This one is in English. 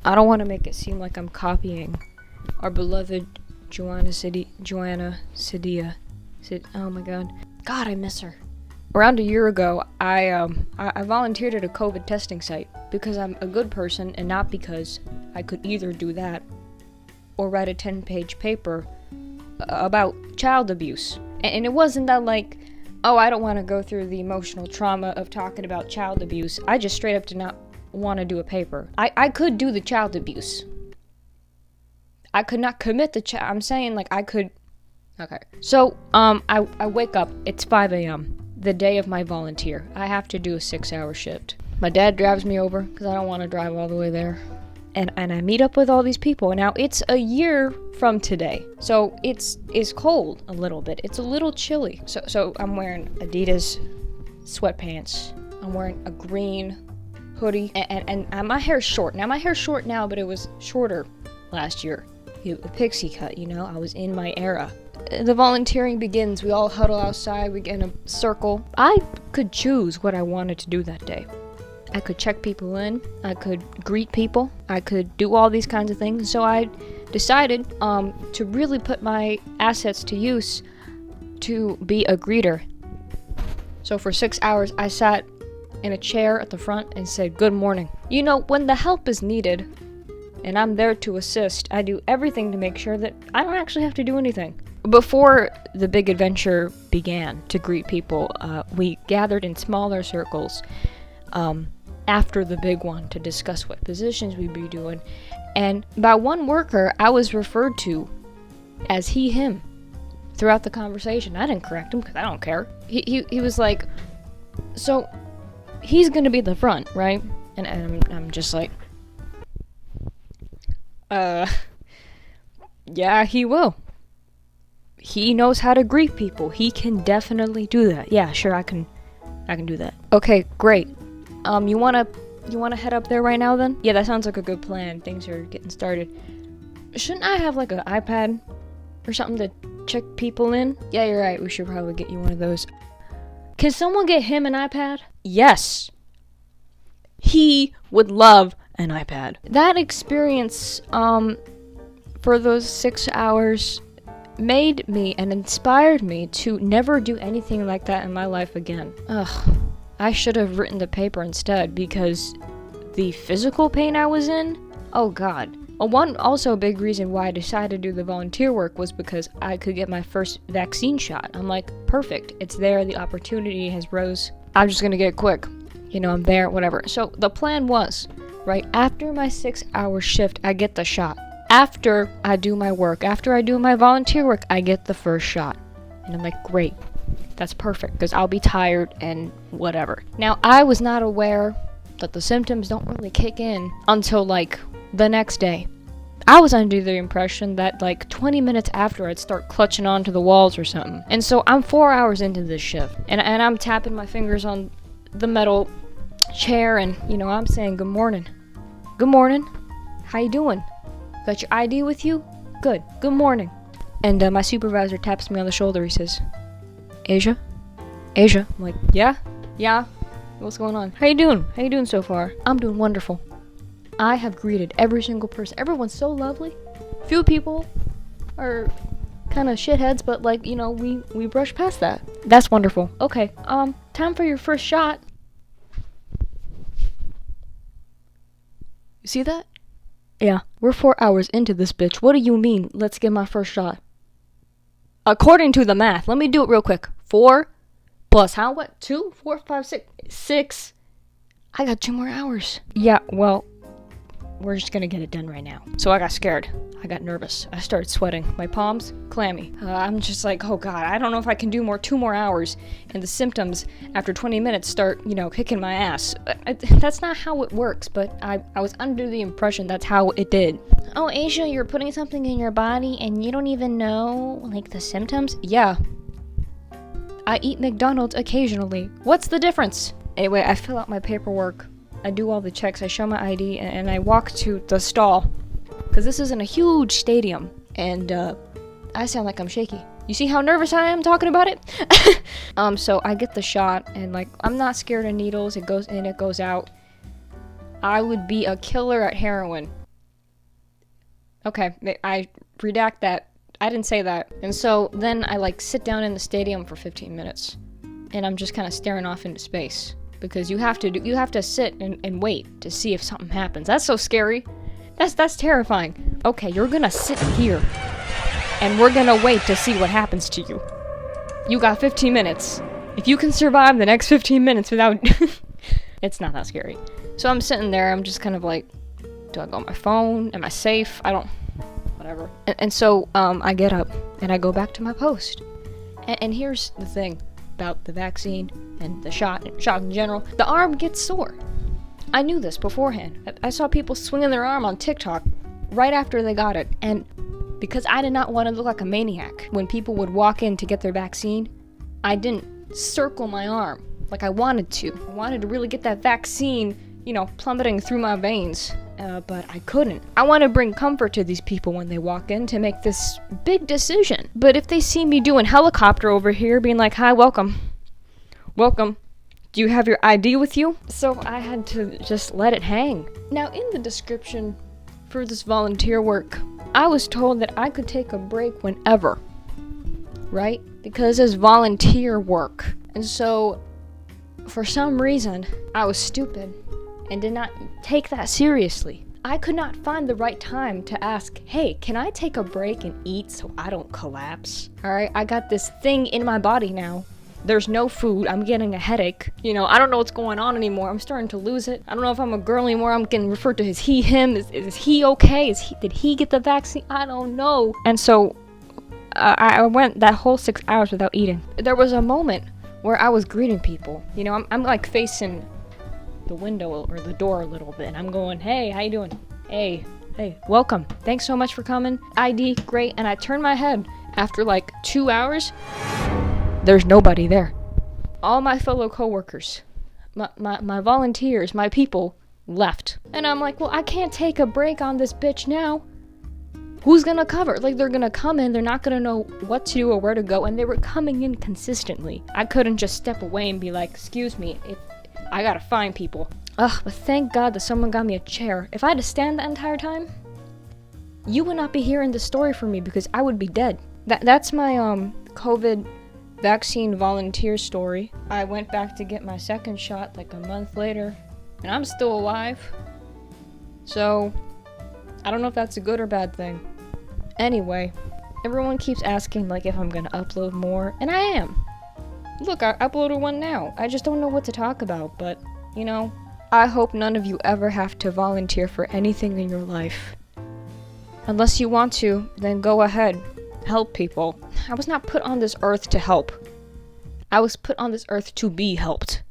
I don't want to make it seem like I'm copying our beloved Joanna Cedilla. Oh my god. God, I miss her. Around a year ago, I volunteered at a COVID testing site because I'm a good person and not because I could either do that or write a 10-page paper about child abuse. And it wasn't that like, oh, I don't want to go through the emotional trauma of talking about child abuse. I just straight up did not want to do a paper. I could do the child abuse. I could not commit the I'm saying like I could. Okay. So, I wake up, it's 5 a.m., the day of my volunteer. I have to do a 6-hour shift. My dad drives me over, because I don't want to drive all the way there. And I meet up with all these people. Now, it's a year from today, so it's cold a little bit. It's a little chilly. So I'm wearing Adidas sweatpants. I'm wearing a green hoodie, and my hair's short. Now, my hair's short now, but it was shorter last year. A pixie cut, you know? I was in my era. The volunteering begins. We all huddle outside. We get in a circle. I could choose what I wanted to do that day. I could check people in. I could greet people. I could do all these kinds of things. So I decided to really put my assets to use to be a greeter. So for 6 hours, I sat in a chair at the front and said, "Good morning." You know, when the help is needed and I'm there to assist, I do everything to make sure that I don't actually have to do anything. Before the big adventure began to greet people, we gathered in smaller circles after the big one to discuss what positions we'd be doing. And by one worker, I was referred to as he, him throughout the conversation. I didn't correct him because I don't care. He was like, so he's going to be the front, right? And I'm just like, yeah, he will. He knows how to greet people. He can definitely do that. Yeah, sure, I can do that. Okay, great. You wanna head up there right now then? Yeah, that sounds like a good plan. Things are getting started. Shouldn't I have like an iPad or something to check people in? Yeah, you're right. We should probably get you one of those. Can someone get him an iPad? Yes. He would love an iPad. That experience, for those 6 hours made me and inspired me to never do anything like that in my life again. Ugh, I should have written the paper instead because the physical pain I was in, oh god. One also big reason why I decided to do the volunteer work was because I could get my first vaccine shot. I'm like, perfect, it's there, the opportunity has rose. I'm just gonna get it quick. You know, I'm there, whatever. So the plan was, right after my 6-hour shift, I get the shot. After I do my work, after I do my volunteer work, I get the first shot. And I'm like, great. That's perfect, because I'll be tired and whatever. Now, I was not aware that the symptoms don't really kick in until, like, the next day. I was under the impression that, like, 20 minutes after, I'd start clutching onto the walls or something. And so I'm 4 hours into this shift, and I'm tapping my fingers on the metal chair, and, you know, I'm saying, good morning. Good morning. How you doing? Got your ID with you? Good. Good morning. And my supervisor taps me on the shoulder. He says, Asia? Asia? I'm like, yeah? Yeah? What's going on? How you doing? How you doing so far? I'm doing wonderful. I have greeted every single person. Everyone's so lovely. Few people are kind of shitheads, but like, you know, we brush past that. That's wonderful. Okay, time for your first shot. You see that? Yeah, we're 4 hours into this bitch. What do you mean, let's get my first shot? According to the math, let me do it real quick. 4 plus how, what? 2, 4, 5, 6, 6. I got 2 more hours. Yeah, well, we're just gonna get it done right now. So I got scared. I got nervous. I started sweating. My palms, clammy. I'm just like, oh god, I don't know if I can do 2 more hours. And the symptoms after 20 minutes start, you know, kicking my ass. That's not how it works, but I was under the impression that's how it did. Oh, Asia, you're putting something in your body and you don't even know, like, the symptoms? Yeah. I eat McDonald's occasionally. What's the difference? Anyway, I fill out my paperwork. I do all the checks, I show my ID, and I walk to the stall. Because this isn't a huge stadium, and I sound like I'm shaky. You see how nervous I am talking about it? So I get the shot, and like, I'm not scared of needles. It goes in, it goes out. I would be a killer at heroin. Okay, I redact that. I didn't say that. And so then I like sit down in the stadium for 15 minutes. And I'm just kind of staring off into space. Because you have to sit and wait to see if something happens. That's so scary. That's terrifying. Okay, you're gonna sit here. And we're gonna wait to see what happens to you. You got 15 minutes. If you can survive the next 15 minutes without... It's not that scary. So I'm sitting there, I'm just kind of like, do I go on my phone? Am I safe? I don't... Whatever. And so I get up and I go back to my post. And here's the thing about the vaccine and the shot in general. The arm gets sore. I knew this beforehand. I saw people swinging their arm on TikTok right after they got it. And because I did not want to look like a maniac, when people would walk in to get their vaccine, I didn't circle my arm like I wanted to. I wanted to really get that vaccine, plummeting through my veins. But I couldn't. I want to bring comfort to these people when they walk in to make this big decision. But if they see me doing helicopter over here, being like, hi, welcome. Welcome. Do you have your ID with you? So I had to just let it hang. Now, in the description for this volunteer work, I was told that I could take a break whenever. Right? Because it's volunteer work. And so, for some reason, I was stupid and did not take that seriously. I could not find the right time to ask, hey, can I take a break and eat so I don't collapse? Alright, I got this thing in my body now. There's no food, I'm getting a headache. I don't know what's going on anymore. I'm starting to lose it. I don't know if I'm a girl anymore. I'm getting referred to as he, him. Is he okay? Did he get the vaccine? I don't know. And so, I went that whole 6 hours without eating. There was a moment where I was greeting people. I'm like facing the window or the door a little bit. I'm going, hey, how you doing? Hey, welcome. Thanks so much for coming. ID, great. And I turned my head. After like 2 hours, there's nobody there. All my fellow coworkers, my volunteers, my people left. And I'm like, well, I can't take a break on this bitch now. Who's gonna cover? Like, they're gonna come in, they're not gonna know what to do or where to go, and they were coming in consistently. I couldn't just step away and be like, excuse me, I gotta find people. Ugh, but thank God that someone got me a chair. If I had to stand the entire time, you would not be hearing the story from me because I would be dead. That's my COVID vaccine volunteer story. I went back to get my second shot like a month later, and I'm still alive. So, I don't know if that's a good or bad thing. Anyway, everyone keeps asking like if I'm gonna upload more, and I am. Look, I uploaded one now. I just don't know what to talk about, but, I hope none of you ever have to volunteer for anything in your life. Unless you want to, then go ahead. Help people. I was not put on this earth to help. I was put on this earth to be helped.